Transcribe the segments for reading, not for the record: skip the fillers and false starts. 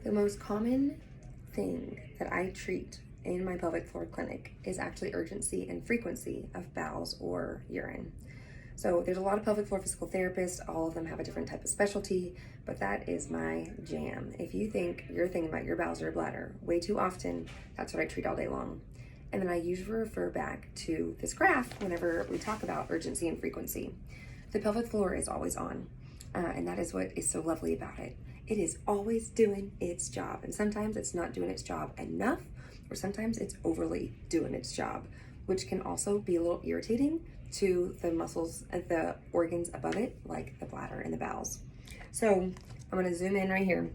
The most common thing that I treat in my pelvic floor clinic is actually urgency and frequency of bowels or urine. So there's a lot of pelvic floor physical therapists. All of them have a different type of specialty, but that is my jam. If you think you're thinking about your bowels or your bladder way too often, that's what I treat all day long. And then I usually refer back to this graph whenever we talk about urgency and frequency. The pelvic floor is always on, and that is what is so lovely about it. It is always doing its job, and sometimes it's not doing its job enough, or sometimes it's overly doing its job, which can also be a little irritating to the muscles and the organs above it, like the bladder and the bowels. So I'm going to zoom in right here.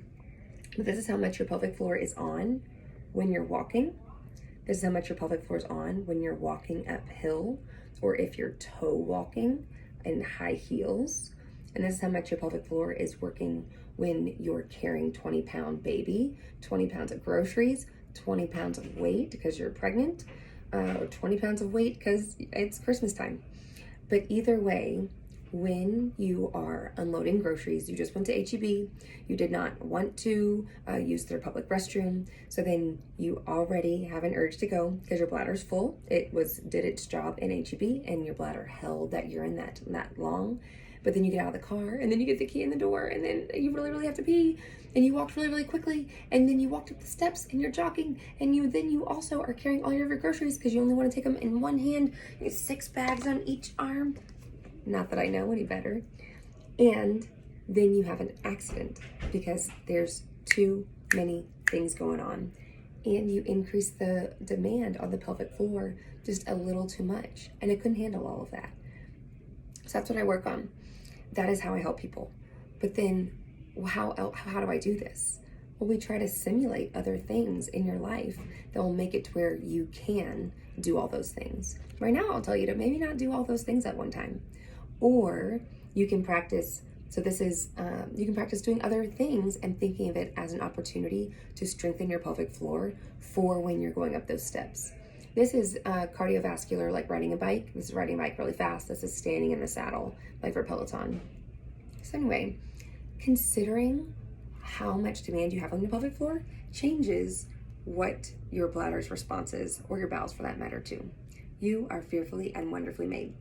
This is how much your pelvic floor is on when you're walking. This is how much your pelvic floor is on when you're walking uphill, or if you're toe walking in high heels. And this is how much your pelvic floor is working when you're carrying 20-pound baby, 20 pounds of groceries, 20 pounds of weight because you're pregnant, or 20 pounds of weight because it's Christmas time. But either way, when you are unloading groceries, you just went to HEB, you did not want to use their public restroom, so then you already have an urge to go because your bladder's full. It did its job in HEB, and your bladder held that urine that long. But then you get out of the car, and then you get the key in the door, and then you really have to pee, and you walked really quickly, and then you walked up the steps, and you're jogging, and you also are carrying all your groceries because you only want to take them in one hand. You have 6 bags on each arm. Not that I know any better. And then you have an accident because there's too many things going on, and you increase the demand on the pelvic floor just a little too much, and it couldn't handle all of that. So that's what I work on. That is how I help people. But then how do I do this? Well, we try to simulate other things in your life that will make it to where you can do all those things. Right now, I'll tell you to maybe not do all those things at one time. Or you can practice, so this is, you can practice doing other things and thinking of it as an opportunity to strengthen your pelvic floor for when you're going up those steps. This is cardiovascular, like riding a bike. This is riding a bike really fast. This is standing in the saddle, like for Peloton. So anyway, considering how much demand you have on the pelvic floor changes what your bladder's response is, or your bowels for that matter too. You are fearfully and wonderfully made.